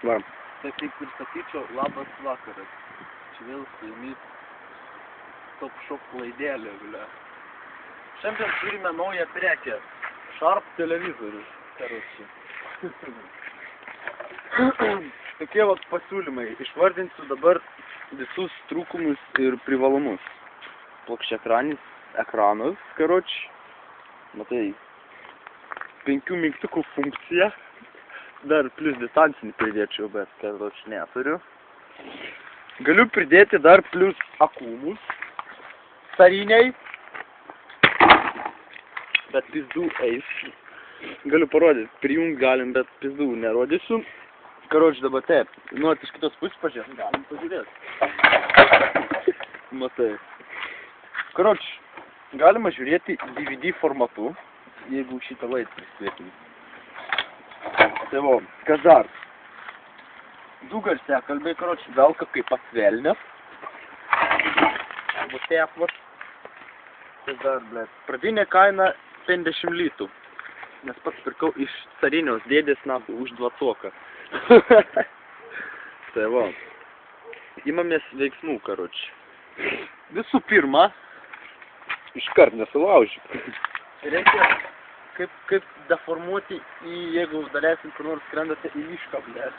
Va. Tai kaip pristatyčiau, labas vakaras. Čia vėl su jumis Top Shop laidelė, bля. Šiandien turime naują prekę. Sharp televizorius. Karoči. Tokie vat pasiūlymai. Išvardinsiu dabar visus trūkumus ir privalumus. Plokščiaekranis ekranas, karoči. Matai, 5 mygtukų funkcija. Dar plus distancinį pridėčiau, bet karoči neturiu. Galiu pridėti dar plus akumus. Stariniai. Bet pizdų eis. Galiu parodyti, prijungt galim, bet pizdų nerodysiu. Karoči dabar taip. Nuot iš kitos pusės pažiūrėti? Galim pažiūrėti. Matai. Karoči, galima žiūrėti DVD formatu, jeigu šitą laidą priskvėtume. Tai va, kas dar? Du garsiakalbiai, karoči, velka kaip pasvelnės. Va taip va. Kas dar, blėt. Pradinė kaina 50 litų. Nes pats pirkau iš cariniaus dėdės natų už 20. Tai va. Imamės veiksmų, karoči. Visų pirma, iškart nesulaužyk. Reikia kaip deformuoti jeigu daleisim kur nors skrendate į mišką, blėt.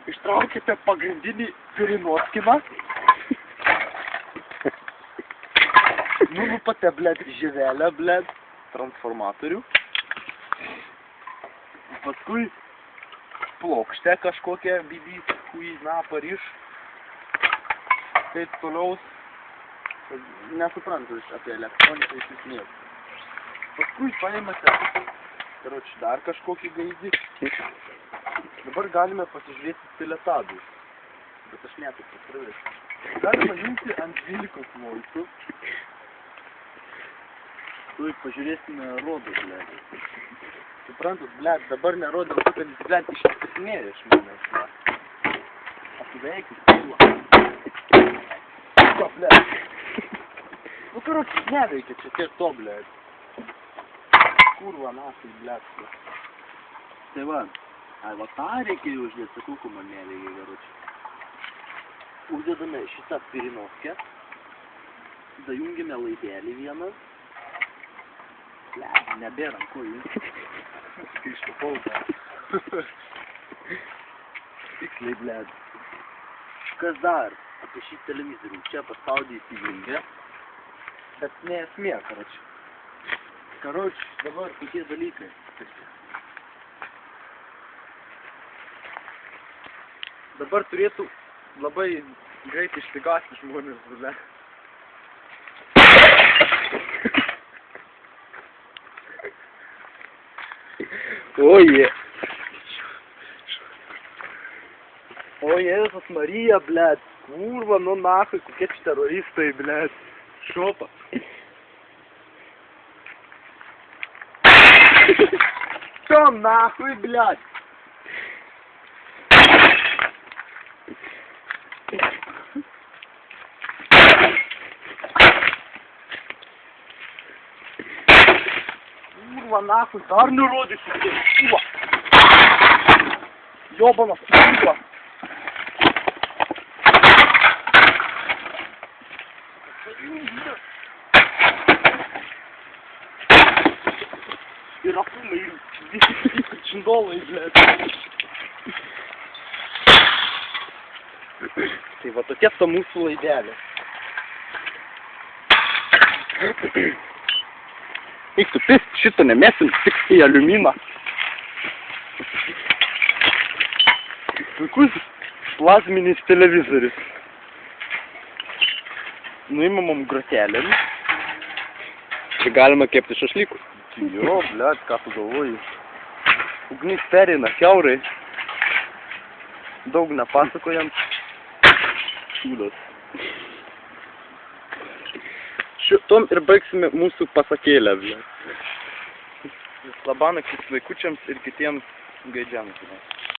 Ištraukite pagrindinį pirinoskiną. Nulupate, blėt, žievelę, blėt, transformatorių. Paskui plokštę kažkokią bibį, huizna, pariš. Taip toliau. Nesuprantu apie elektroniką iš esmės. Paskui paimate, karoči, dar kažkokį gaidį. Dabar galime pasižiūrėti piletadus. Bet aš netaip pasižiūrėsiu. Galima jungti ant 12 voltų. Tuoj pažiūrėsime rodo, blėt. Suprantat, blėt, dabar nerodau, kad jis, blėt, iškisinėja iš manęs, blėt. Ativeikit, kilo. Ko, blėt. Nu, karoči, neveikia čia tiek to, blėt. Kurva, nafai, blėt. Tai va. Ai, va tą reikia uždėti, sakau, ko man neveikia, karoči. Uždedame šitą pirinoskę. Tada jungime laidelį vieną. Blėt, nebėra, ko jį. Iškapau, blėt. Tiksliai, blėt. Kas dar apie šį televizorių? Čia paspaudė įsijungė. Bet ne esmė, karoči. Karoči, dabar tokie dalykai. Dabar turėtų labai greit išsigąsti žmonės, blėt. Oje. O Jėzus Marija, blėt. Kurva, nu nahai, kokie čia teroristai, blėt. Šopa. Čo nahai, blėt? Kurva, nahai, dar nerodysiu. Kurva. Jobanas, kurva. Ir apumai, visi čindolai, blėt. Tai va tokia ta mūsų laidelė. Eik tu pist, šito nemesim, tik į aliuminą. Puikus plazminis televizorius. Nuimamam grotelėm. Čia galima kepti šašlykus. Jo, blėt, ką tu galvoji. Ugnis pereina kiaurai. Daug nepasakojant. Šūdas. Šitom ir baigsime mūsų pasakėlę, blėt. Labanaktis vaikučiams ir kitiems gaidžiams.